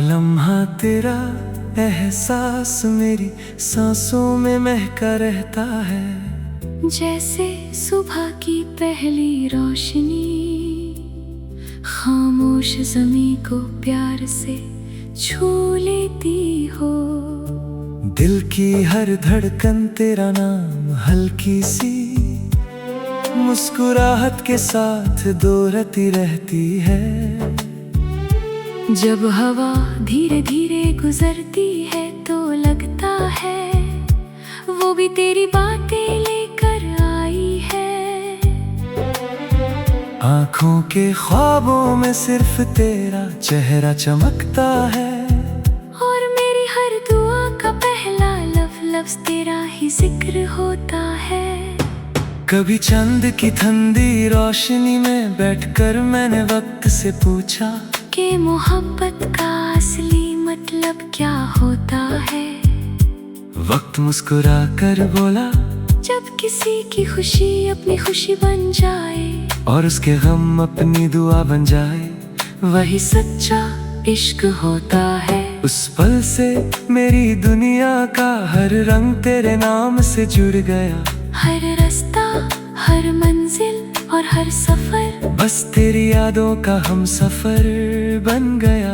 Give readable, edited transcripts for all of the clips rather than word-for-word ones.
लम्हा तेरा एहसास मेरी सांसों में महका रहता है। जैसे सुबह की पहली रोशनी खामोश ज़मीं को प्यार से छू लेती हो। दिल की हर धड़कन तेरा नाम हल्की सी मुस्कुराहट के साथ दोहराती रहती है। जब हवा धीरे धीरे गुजरती है तो लगता है वो भी तेरी बातें लेकर आई है। आँखों के ख्वाबों में सिर्फ तेरा चेहरा चमकता है। और मेरी हर दुआ का पहला लफ्ज़ तेरा ही जिक्र होता है। कभी चंद की ठंडी रोशनी में बैठकर मैंने वक्त से पूछा कि मोहब्बत का असली मतलब क्या होता है। वक्त मुस्कुरा कर बोला, जब किसी की खुशी अपनी खुशी बन जाए और उसके गम अपनी दुआ बन जाए, वही सच्चा इश्क होता है। उस पल से मेरी दुनिया का हर रंग तेरे नाम से जुड़ गया। हर रास्ता, हर मंजिल और हर सफर बस तेरी यादों का हम सफर बन गया।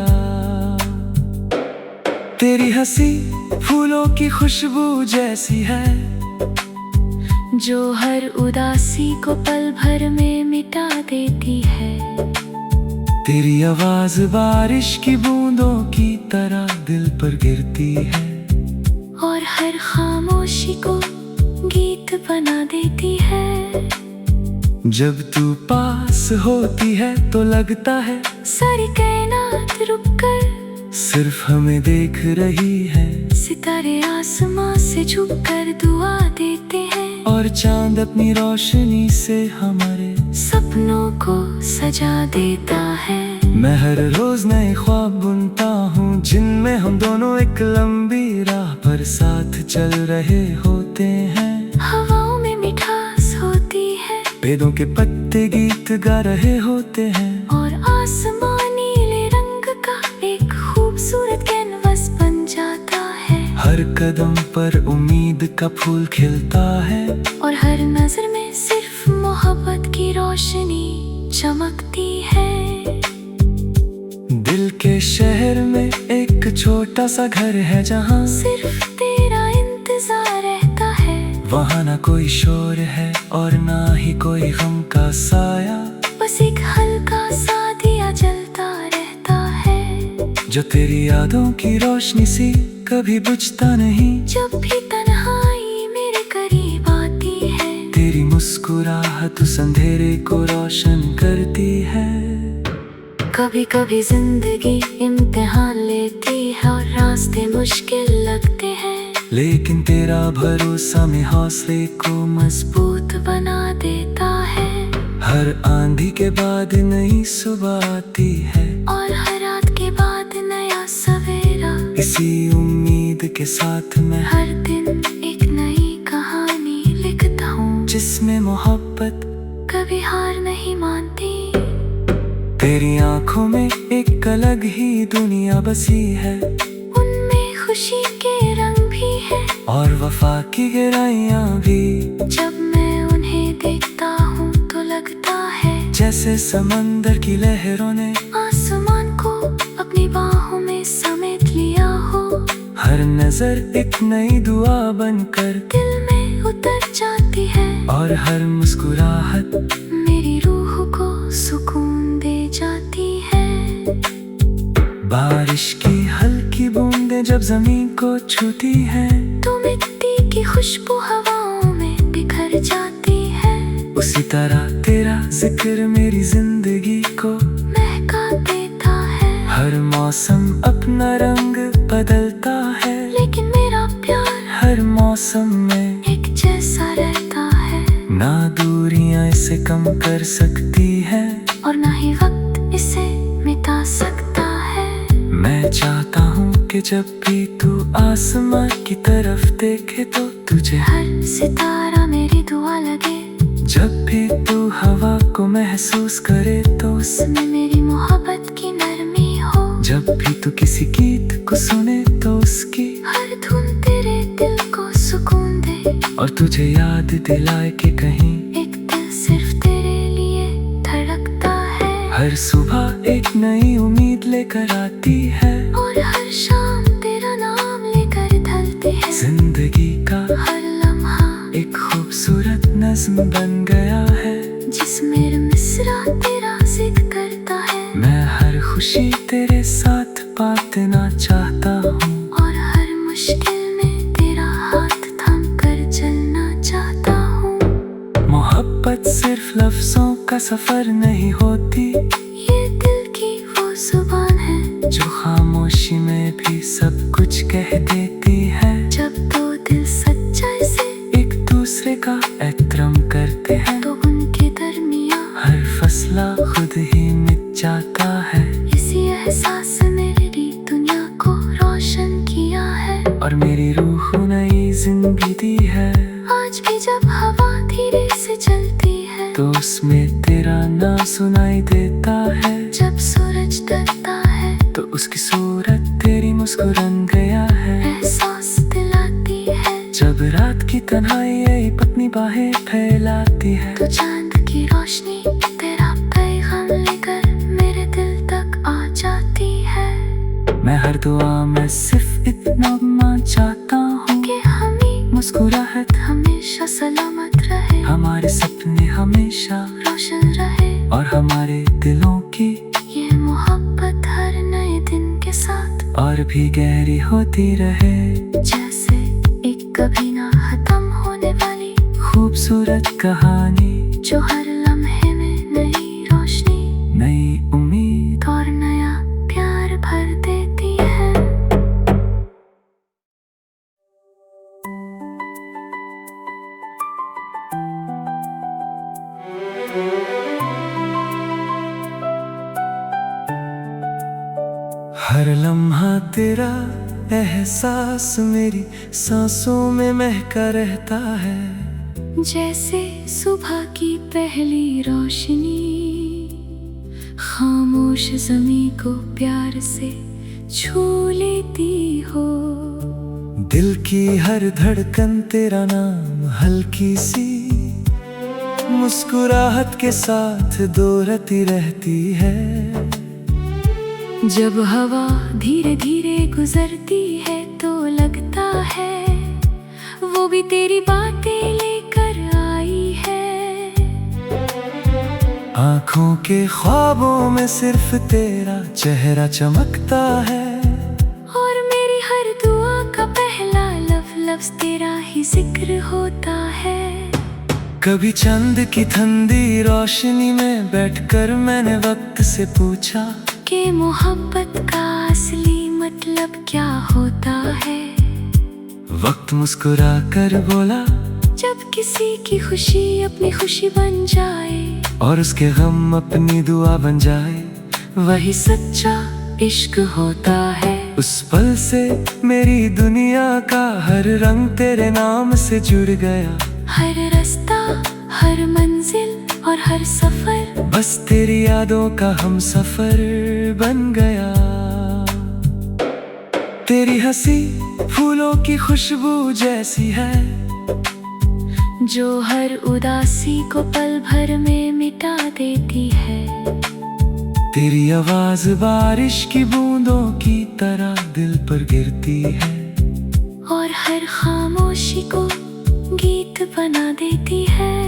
तेरी हंसी फूलों की खुशबू जैसी है जो हर उदासी को पल भर में मिटा देती है। तेरी आवाज बारिश की बूंदों की तरह दिल पर गिरती है और हर खामोशी को गीत बना देती है। जब तू पास होती है तो लगता है सारी कायनात रुककर सिर्फ हमें देख रही है। सितारे आसमां से झुककर दुआ देते हैं और चांद अपनी रोशनी से हमारे सपनों को सजा देता है। मैं हर रोज नए ख्वाब बुनता हूँ जिनमें हम दोनों एक लंबी राह पर साथ चल रहे होते हैं। हवाओं में मिठास होती है, पेड़ों के पत्ते गीत गा रहे होते हैं और आसमान नीले रंग का एक खूबसूरत कैनवस बन जाता है। हर कदम पर उम्मीद का फूल खिलता है और हर नजर में सिर्फ मोहब्बत की रोशनी चमकती है। दिल के शहर में एक छोटा सा घर है जहाँ सिर्फ तेरा इंतजार रहता है। वहाँ ना कोई शोर है और ना ही कोई गम का साया, बस एक हल्का सा दिया जलता रहता है जो तेरी यादों की रोशनी सी कभी बुझता नहीं। जब भी तन्हाई मेरे करीब आती है, तेरी मुस्कुराहट उस अंधेरे को रोशन करती है। कभी कभी जिंदगी इम्तिहान लेती है और रास्ते मुश्किल लगते हैं, लेकिन तेरा भरोसा में हौसले को मजबूत बना देता है। हर आंधी के बाद नई सुबह आती है और हर रात के बाद नया सवेरा। इसी उम्मीद के साथ मैं हर दिन एक नई कहानी लिखता हूँ जिसमें मोहब्बत कभी हार नहीं मानती। तेरी आंखों में एक अलग ही दुनिया बसी है, उनमें खुशी के रंग भी है और वफा की गहराइयाँ भी। जब मैं उन्हें देखता हूँ तो लगता है जैसे समंदर की लहरों ने आसमान को अपनी बाहों में समेट लिया हो। हर नजर एक नई दुआ बनकर दिल में उतर जाती है और हर मुस्कुराहट मेरी रूह को सुकून दे जाती है। बारिश की हल्की बूंदें जब जमीन को छूती हैं तो मिट्टी की खुशबू हवाओं में बिखर जाती है। उसी तरह तेरा जिक्र मेरी जिंदगी को महका देता है। हर मौसम अपना रंग बदलता है, लेकिन मेरा प्यार हर मौसम में एक जैसा रहता है। ना दूरियां इसे कम कर सकती है और ना ही वक्त इसे मिटा सकता है। मैं चाहता हूँ कि जब भी तू आसमां की तरफ देखे तो तुझे हर सितारा मेरी दुआ लगे। जब भी तू हवा को महसूस करे तो उसमें मेरी मोहब्बत की नरमी हो। जब भी तू किसी गीत को सुने तो उसकी हर धुन तेरे दिल को सुकून दे, और तुझे याद दिलाए कि कहीं एक दिल सिर्फ तेरे लिए धड़कता है। हर सुबह एक नई उम्मीद लेकर आती है, और हर शाम तेरा नाम लेकर ढलती है। जिंदगी का हर लम्हा एक खूबसूरत नज्म बन गया है, जिसमें मिसरा तेरा जिक्र करता है। मैं हर खुशी तेरे साथ बांटना चाहता हूँ, और हर मुश्किल में तेरा हाथ थाम कर चलना चाहता हूँ। मोहब्बत सिर्फ लफ्जों का सफर नहीं होती, ये दिल की वो जुबान है जो खामोशी में भी सब कुछ कह देती है। जब दो दिल सच्चाई से एक दूसरे का एहतराम करते हैं, तो उनके दरमियां हर फैसला खुद ही मिट जाता है। इसी एहसास ने मेरी दुनिया को रोशन किया है, और मेरी रूह नई जिंदगी दी है। आज भी जब हवा धीरे से चलती है, तो उसमें तेरा नाम सुनाई देता है। जब सूरज ढलता है, तो उसकी सूरत तेरी मुस्कुरान गया है। एहसास दिलाती है। जब रात की तन्हाई अपनी बाहें फैलाती है, तो चांद की रोशनी तेरा पैगाम लेकर मेरे दिल तक आ जाती है। मैं हर दुआ में सिर्फ इतना मान चाहता हूँ कि हमें मुस्कुराहट हमेशा सलामत रहे, हमारे सपने हमेशा रोशन रहे, और हमारे दिलों की ये मोहब्बत हर नए दिन के साथ और भी गहरी होती रहे। जैसे एक कभी ना खत्म होने वाली खूबसूरत कहानी, जो हर लम्हे में नई रोशनी, नई उम्मीद और नया प्यार भर देती है। हर लम्हा तेरा एहसास मेरी सांसों में महका रहता है। जैसे सुबह की पहली रोशनी खामोश ज़मीं को प्यार से छू लेती हो। दिल की हर धड़कन तेरा नाम हल्की सी मुस्कुराहट के साथ दोहराती रहती है। जब हवा धीरे धीरे गुजरती है, तो लगता है वो भी तेरी बातें लेकर आई है। आँखों के ख्वाबों में सिर्फ तेरा चेहरा चमकता है, और मेरी हर दुआ का पहला लफ्ज़ तेरा ही जिक्र होता है। कभी चंद की ठंडी रोशनी में बैठकर मैंने वक्त से पूछा कि मोहब्बत का असली मतलब क्या होता है। वक्त मुस्कुरा कर बोला, जब किसी की खुशी अपनी खुशी बन जाए, और उसके गम अपनी दुआ बन जाए, वही सच्चा इश्क होता है। उस पल से मेरी दुनिया का हर रंग तेरे नाम से जुड़ गया। हर रास्ता, हर मंजिल और हर सफर बस तेरी यादों का हम सफर बन गया। तेरी हंसी फूलों की खुशबू जैसी है, जो हर उदासी को पल भर में मिटा देती है। तेरी आवाज बारिश की बूंदों की तरह दिल पर गिरती है, और हर खामोशी को गीत बना देती है।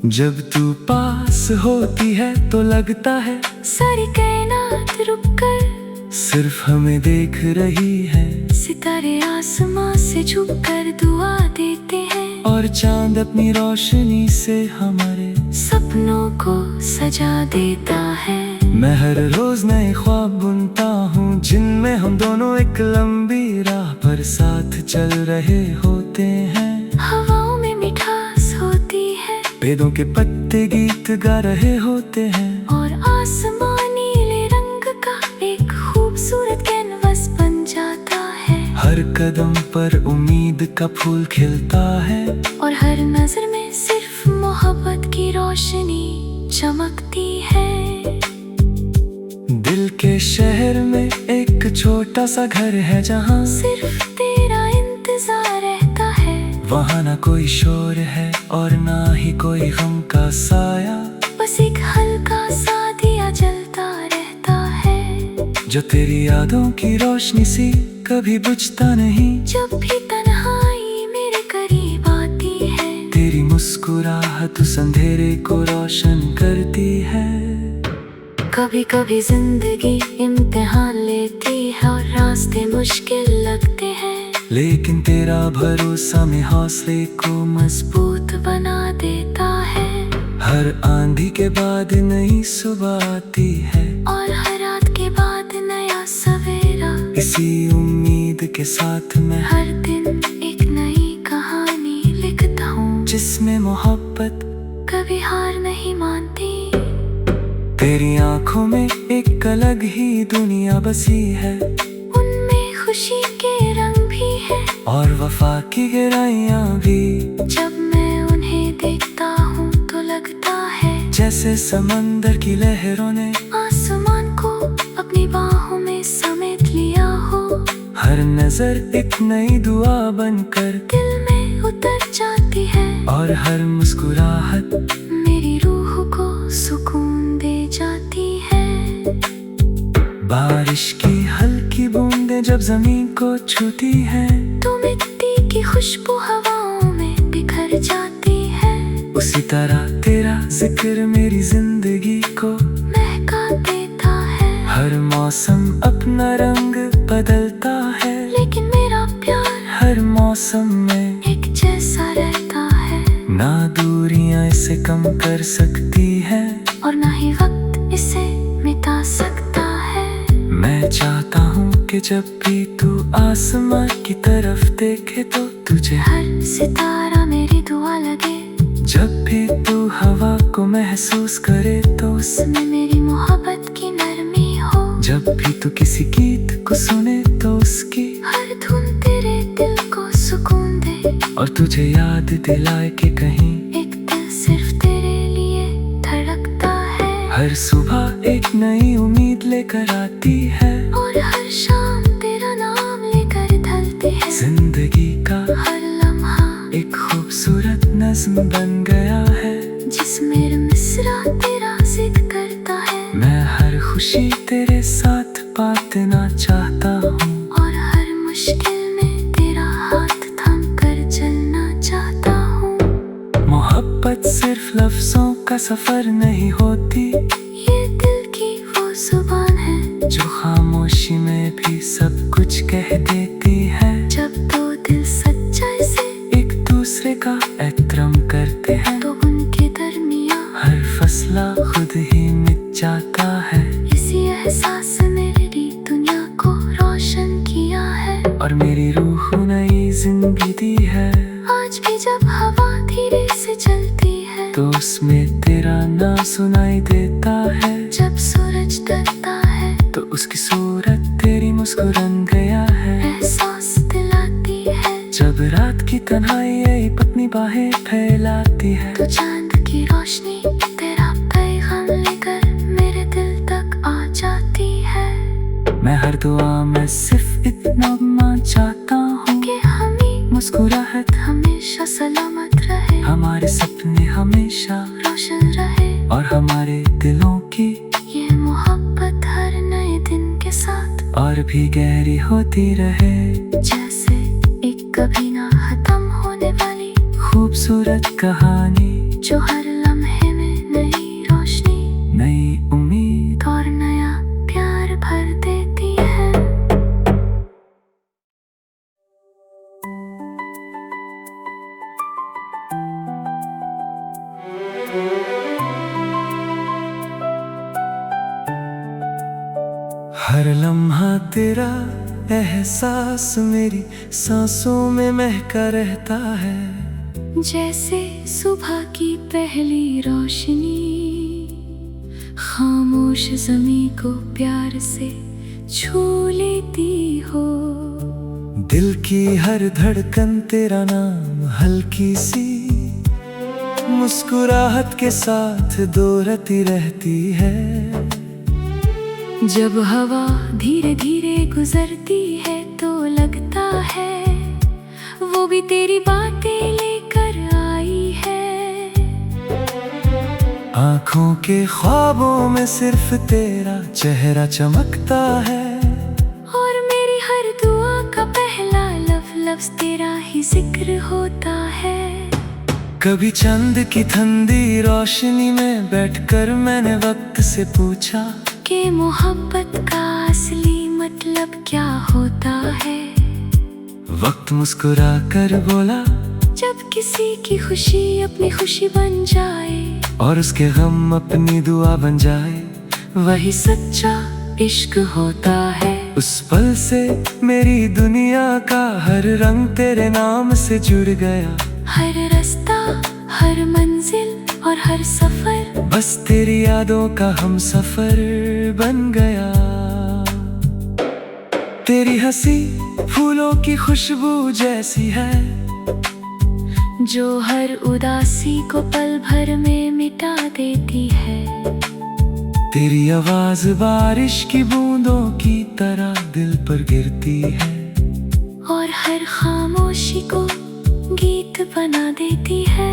जब तू पास होती है तो लगता है सारी कायनात रुक कर सिर्फ हमें देख रही है। सितारे आसमां से झुककर दुआ देते हैं, और चांद अपनी रोशनी से हमारे सपनों को सजा देता है। मैं हर रोज नए ख्वाब बुनता हूँ, जिनमें हम दोनों एक लंबी राह पर साथ चल रहे होते हैं। हवाओं में मिठास होती है, पेड़ों के पत्ते गीत गा रहे होते हैं, और आसमान नीले रंग का एक खूबसूरत कैनवस बन जाता है। हर कदम पर उम्मीद का फूल खिलता है, और हर नजर में सिर्फ मोहब्बत की रोशनी चमकती है। दिल के मेरे शहर में एक छोटा सा घर है जहाँ सिर्फ तेरा इंतजार रहता है। वहाँ ना कोई शोर है और ना ही कोई गम का साया, बस एक हल्का सा दिया जलता रहता है, जो तेरी यादों की रोशनी सी कभी बुझता नहीं। जब भी तन्हाई मेरे करीब आती है, तेरी मुस्कुराहट उस अंधेरे को रोशन करती है। कभी कभी जिंदगी इम्तिहान लेती है और रास्ते मुश्किल लगते हैं, लेकिन तेरा भरोसा में हौसले को मजबूत बना देता है। हर आंधी के बाद नई सुबह आती है और हर रात के बाद नया सवेरा। इसी उम्मीद के साथ मैं हर दिन एक नई कहानी लिखता हूँ, जिसमें मोहब्बत कभी हार नहीं मानती। तेरी आंखों में एक अलग ही दुनिया बसी है, उनमें खुशी के रंग भी है और वफा की गहराइयाँ भी। जब मैं उन्हें देखता हूँ तो लगता है जैसे समंदर की लहरों ने आसमान को अपनी बाहों में समेट लिया हो। हर नजर एक नई दुआ बनकर दिल में उतर जाती है, और हर मुस्कुराहट मेरी रूह को सुकून दे जाती है। बारिश की हल्की बूंदें जब जमीन को छूती हैं, तो मिट्टी की खुशबू हवाओं में बिखर जाती है। उसी तरह तेरा जिक्र मेरी जिंदगी को महका देता है। हर मौसम अपना रंग बदलता है, लेकिन मेरा प्यार हर मौसम में एक जैसा रहता है। ना दूरियां इसे कम कर सकती है, और ना ही वक्त इसे मिटा सकता है। मैं चाहता हूँ कि जब भी तू आसमां की तरफ देखे तो तुझे हर सितारा मेरी दुआ लगे। जब भी तू हवा को महसूस करे तो उसमें मेरी मोहब्बत की नरमी हो। जब भी तू किसी गीत को सुने तो उसकी हर धुन तेरे दिल को सुकून दे, और तुझे याद दिलाए कि कहीं एक दिल सिर्फ तेरे लिए धड़कता है। हर सुबह एक नई उम्मीद लेकर आती है, और हर शाम तेरा नाम लेकर ढलती है। जिंदगी का हर लम्हा एक खूबसूरत नज्म बन गया है, जिसमें मिसरा तेरा जिक्र करता है। मैं हर खुशी तेरे साथ बांटना चाहता हूँ, और हर मुश्किल में तेरा हाथ थाम कर चलना चाहता हूँ। मोहब्बत सिर्फ लफ्जों का सफर नहीं होती, ये दिल की वो जुबान है जो खामोशी में भी सब कुछ कह देती है। जब दो दिल सच्चाई से एक दूसरे का एहतराम करते हैं, तो उनके दरमियां हर फसला खुद ही मिट जाता है। इसी एहसास ने मेरी दुनिया को रोशन किया है, और मेरी रूह नई जिंदगी दी है। आज भी जब हवा धीरे से चलती है, तो उसमें तेरा नाम सुनाई देता है। जब सूरज ढलता है, तो उसकी सूरत तेरी मुस्कुरान गया है। एहसास दिलाती है। जब रात की तन्हाई अपनी बाहें फैलाती है, तो चांद की रोशनी तेरा पैगाम लेकर मेरे दिल तक आ जाती है। मैं हर दुआ में सिर्फ इतना चाहता हूँ कि हमें मुस्कुराहट हमेशा सलामत रहे, हमारे सपने हमेशा रोशन रहे, और हमारे दिलों की ये मोहब्बत हर नए दिन के साथ और भी गहरी होती रहे। जैसे एक कभी ना खत्म होने वाली खूबसूरत कहानी, जो हर लम्हे में नई रोशनी, नई उम्मीद और नया प्यार भर देती है। हर लम्हा तेरा एहसास मेरी सांसों में महका रहता है। जैसे सुबह की पहली रोशनी खामोश ज़मीं को प्यार से छू लेती हो। दिल की हर धड़कन तेरा नाम हल्की सी मुस्कुराहट के साथ दोहराती रहती है। जब हवा धीरे धीरे गुजरती है तो लगता है वो भी तेरी बातें लेकर आई है। आँखों के ख्वाबों में सिर्फ तेरा चेहरा चमकता है, और मेरी हर दुआ का पहला लफ्ज़ तेरा ही जिक्र होता है। कभी चंद की ठंडी रोशनी में बैठकर मैंने वक्त से पूछा कि मोहब्बत का असली मतलब क्या होता है। वक्त मुस्कुरा कर बोला, जब किसी की खुशी अपनी खुशी बन जाए और उसके गम अपनी दुआ बन जाए, वही सच्चा इश्क होता है। उस पल से मेरी दुनिया का हर रंग तेरे नाम से जुड़ गया। हर रास्ता, हर मंजिल और हर सफर बस तेरी यादों का हम सफर बन गया। तेरी हंसी फूलों की खुशबू जैसी है, जो हर उदासी को पल भर में मिटा देती है। तेरी आवाज बारिश की बूंदों की तरह दिल पर गिरती है, और हर खामोशी को गीत बना देती है।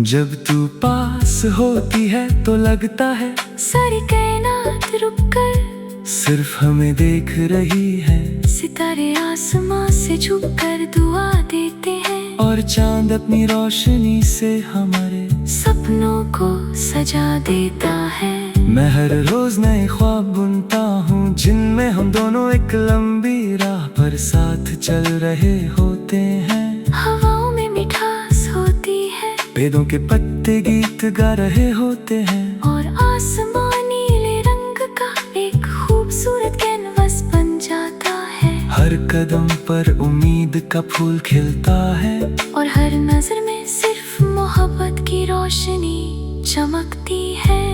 जब तू पास होती है तो लगता है सारी कायनात रुककर सिर्फ हमें देख रही है। सितारे आसमां से झुककर दुआ देते हैं, और चांद अपनी रोशनी से हमारे सपनों को सजा देता है। मैं हर रोज नए ख्वाब बुनता हूँ, जिनमें हम दोनों एक लंबी राह पर साथ चल रहे होते हैं। हवाओं में मिठास होती है, पेड़ों के पत्ते गीत गा रहे होते हैं, और आसमान नीले रंग का एक खूबसूरत कैनवस बन जाता है। हर कदम पर उम्मीद का फूल खिलता है, और हर नजर में सिर्फ मोहब्बत की रोशनी चमकती है।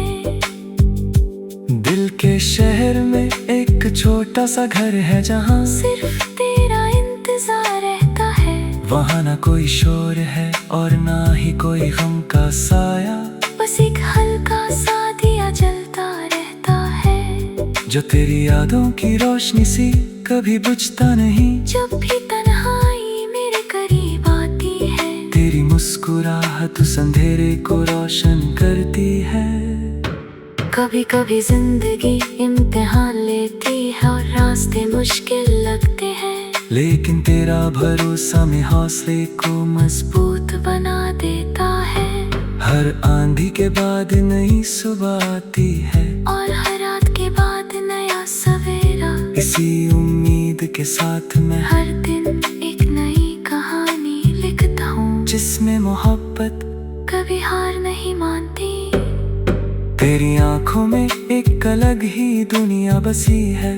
दिल के शहर में एक छोटा सा घर है, जहाँ सिर्फ तेरा इंतजार रहता है। वहाँ ना कोई शोर है और ना ही कोई गम का साया, बस एक हल्का सा दिया जलता रहता है, जो तेरी यादों की रोशनी सी कभी बुझता नहीं। जब भी तन्हाई मेरे करीब आती है, तेरी मुस्कुराहट उस अंधेरे को रोशन करती है। कभी कभी जिंदगी इम्तिहान लेती है और रास्ते मुश्किल लगते हैं, लेकिन तेरा भरोसा में हौसले को मजबूत बना देता है। हर आंधी के बाद नई सुबह आती है, और हर रात के बाद नया सवेरा। इसी उम्मीद के साथ मैं हर दिन एक नई कहानी लिखता हूँ, जिसमें मोहब्बत कभी हार नहीं मानती। तेरी आंखों में एक अलग ही दुनिया बसी है,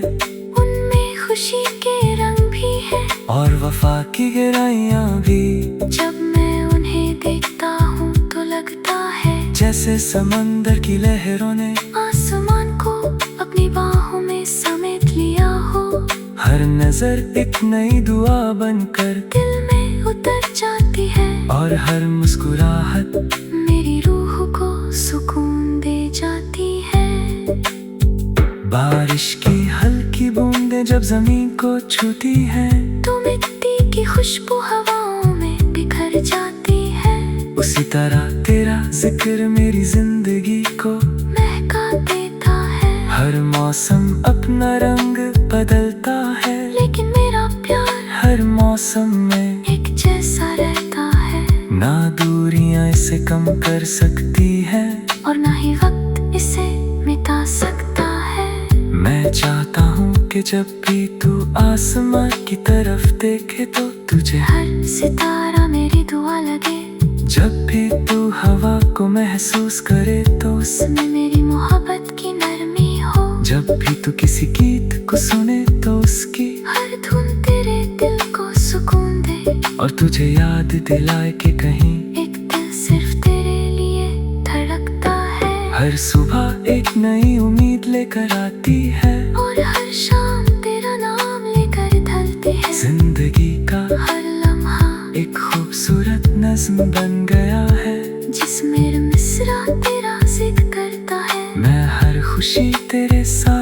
उनमें खुशी के रंग भी है, और वफा की गहराइयाँ भी। जब मैं उन्हें देखता हूँ तो लगता है जैसे समंदर की लहरों ने आसमान को अपनी बाहों में समेट लिया हो। हर नजर एक नई दुआ बनकर दिल में उतर जाती है, और हर मुस्कुराहट मेरी रूह को सुकून दे जाती है। बारिश की हल्की बूंदें जब जमीन को छूती हैं, तो मिट्टी की खुशबू हवाओं में बिखर जाती है। उसी तरह तेरा जिक्र मेरी जिंदगी को महका देता है। हर मौसम अपना रंग बदलता है, लेकिन मेरा प्यार हर मौसम में एक जैसा रहता है। ना दूरियां इसे कम कर सकती है, और ना ही वक्त इसे मिटा सकता है। मैं चाहता हूँ कि जब भी तू आसमां की तरफ देखे तो तुझे हर सितारा मेरी दुआ लगे। जब भी तू हवा को महसूस करे तो उसमें मेरी मोहब्बत की नरमी हो। जब भी तू किसी गीत को सुने तो उसकी हर धुन तेरे दिल को सुकून दे, और तुझे याद दिलाए कि कहीं एक दिल सिर्फ तेरे लिए धड़कता है। हर सुबह एक नई उम्मीद लेकर आती है, और हर शाम तेरा नाम लेकर ढलती है। जिंदगी का हर लम्हा एक खूबसूरत नज्म बन गया है, जिसमें मिसरा तेरा जिक्र करता है। मैं हर खुशी तेरे साथ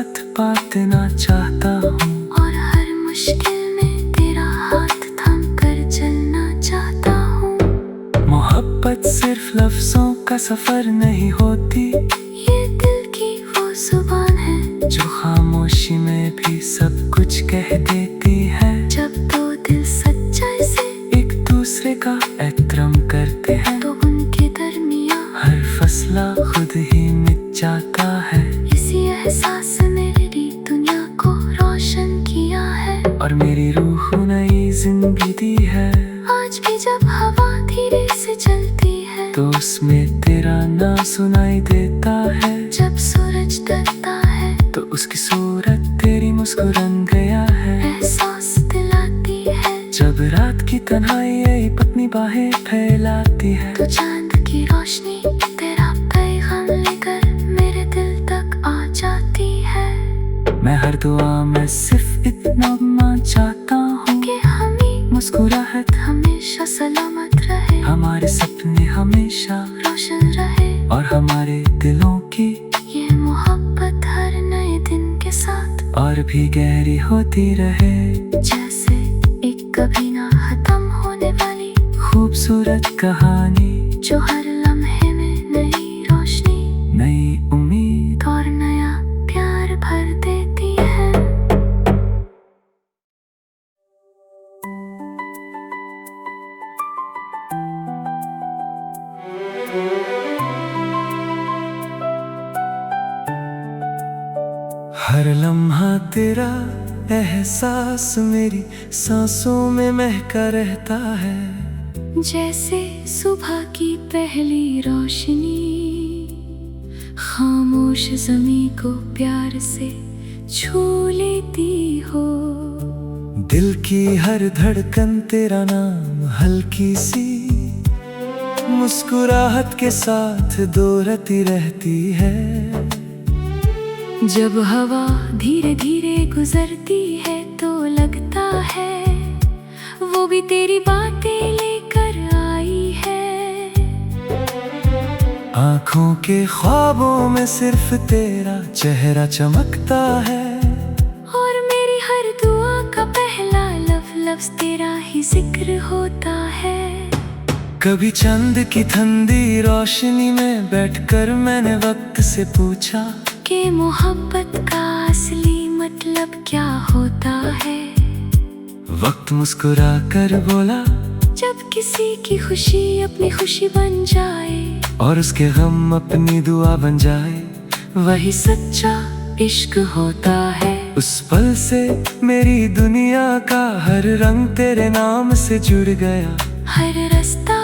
का सफर नहीं होती, ये दिल की वो जुबान है जो खामोशी में भी सब कुछ कह देती है। जब दो दिल सच्चाई से एक दूसरे का एहतराम करते हैं, तो उनके दरमियां हर फसला खुद ही मिट जाता है। इसी एहसास ने मेरी दुनिया को रोशन किया है, और मेरी रूह नई जिंदगी दी है। आज भी जब हवा धीरे से चलती है, तो उसमें तेरा नाम सुनाई देता है। जब सूरज ढलता है, तो उसकी सूरत तेरी मुस्कुरान गया है। एहसास दिलाती है, जब रात की तन्हाई अपनी बाहें फैलाती है, तो चांद की रोशनी तेरा पैगाम लेकर मेरे दिल तक आ जाती है। मैं हर दुआ में सिर्फ इतना मान चाहता हूँ कि हमें मुस्कुराहट हमेशा सलामत रहे, हमारे सपने हमेशा रोशन रहे, और हमारे दिलों की ये मोहब्बत हर नए दिन के साथ और भी गहरी होती रहे। जैसे एक कभी ना खत्म होने वाली खूबसूरत कहानी, जो हर लम्हे में नई रोशनी, नई उम्मीद और नया प्यार भर देती है। हर लम्हा तेरा एहसास मेरी सांसों में महका रहता है। जैसे सुबह की पहली रोशनी खामोश ज़मीं को प्यार से छू लेती हो। दिल की हर धड़कन तेरा नाम हल्की सी मुस्कुराहट के साथ दोहराती रहती है। जब हवा धीरे धीरे गुजरती है, तो लगता है वो भी तेरी बातें लेकर आई है। आँखों के ख्वाबों में सिर्फ तेरा चेहरा चमकता है, और मेरी हर दुआ का पहला लफ्ज़ तेरा ही जिक्र होता है। कभी चंद की ठंडी रोशनी में बैठकर मैंने वक्त से पूछा कि मोहब्बत का असली मतलब क्या होता है। वक्त मुस्कुरा कर बोला, जब किसी की खुशी अपनी खुशी बन जाए, और उसके गम अपनी दुआ बन जाए, वही सच्चा इश्क होता है। उस पल से मेरी दुनिया का हर रंग तेरे नाम से जुड़ गया। हर रास्ता,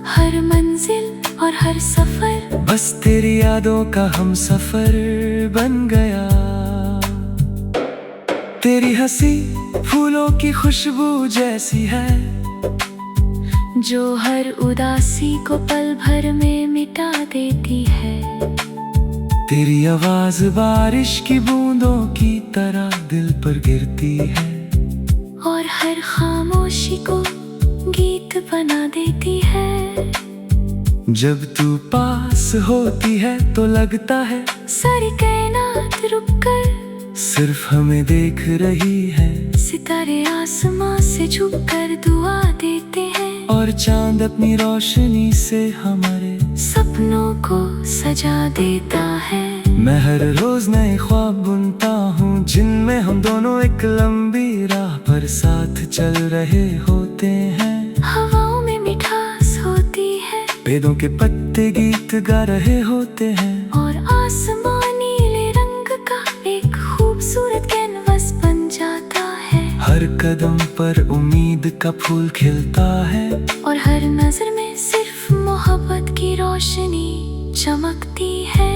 हर मंजिल और हर सफर बस तेरी यादों का हम सफर बन गया। तेरी हंसी फूलों की खुशबू जैसी है, जो हर उदासी को पल भर में मिटा देती है। तेरी आवाज बारिश की बूंदों की तरह दिल पर गिरती है, और हर खामोशी को गीत बना देती है। जब तू पास होती है तो लगता है सारी कायनात रुककर सिर्फ हमें देख रही है। सितारे आसमां से झुककर दुआ देते हैं, और चांद अपनी रोशनी से हमारे सपनों को सजा देता है। मैं हर रोज नए ख्वाब बुनता हूँ, जिनमें हम दोनों एक लंबी राह पर साथ चल रहे होते हैं। हवाओं में मिठास होती है, पेड़ों के पत्ते गीत गा रहे होते हैं, और आसमां नीले रंग का एक खूबसूरत कैनवस बन जाता है। हर कदम पर उम्मीद का फूल खिलता है, और हर नजर में सिर्फ मोहब्बत की रोशनी चमकती है।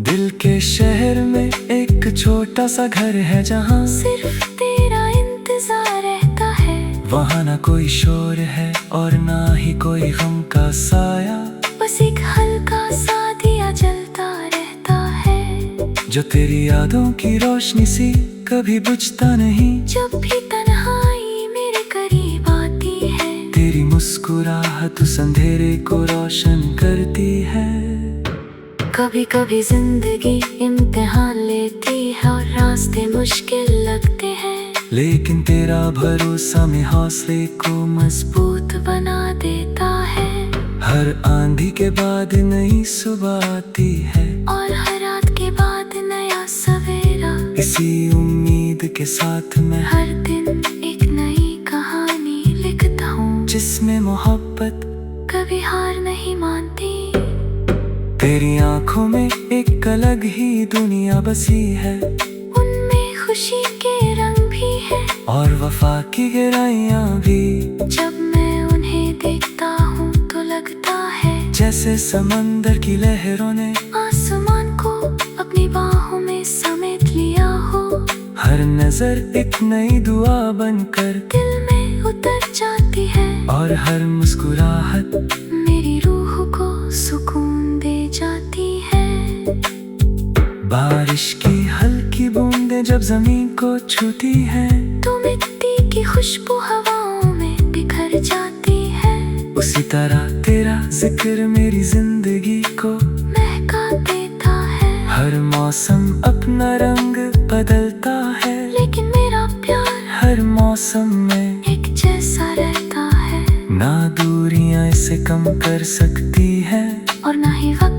दिल के शहर में एक छोटा सा घर है, जहाँ सिर्फ तेरा इंतजार रहता है। वहाँ ना कोई शोर है और ना ही कोई गम का साया, बस एक हल्का सा दिया जलता रहता है, जो तेरी यादों की रोशनी सी कभी बुझता नहीं। जब भी तन्हाई मेरे करीब आती है, तेरी मुस्कुराहट उस अंधेरे को रोशन करती है। कभी कभी जिंदगी इम्तिहान लेती है, और रास्ते मुश्किल लगते हैं, लेकिन तेरा भरोसा में हौसले को मजबूत बना देता है। हर आंधी के बाद नई सुबह आती है, और हर रात के बाद नया सवेरा। इसी उम्मीद के साथ मैं हर दिन एक नई कहानी लिखता हूँ, जिसमें मोहब्बत कभी हार नहीं मानती। तेरी आंखों में एक अलग ही दुनिया बसी है, उनमें खुशी के रंग भी है, और वफा की गहराइयाँ भी। जब मैं उन्हें देखता हूँ तो लगता है जैसे समंदर की लहरों ने आसमान को अपनी बाहों में समेट लिया हो। हर नजर एक नई दुआ बनकर दिल में उतर जाती है, और हर मुस्कुराहट मेरी रूह को सुकून दे जाती है। बारिश की हल्की बूंदें जब जमीन को छूती हैं, तो मिट्टी की खुशबू हवाओं में बिखर जाती है। उसी तरह तेरा जिक्र मेरी जिंदगी को महका देता है। हर मौसम अपना रंग बदलता है, लेकिन मेरा प्यार हर मौसम में एक जैसा रहता है। ना दूरियां इसे कम कर सकती है, और ना ही वक्त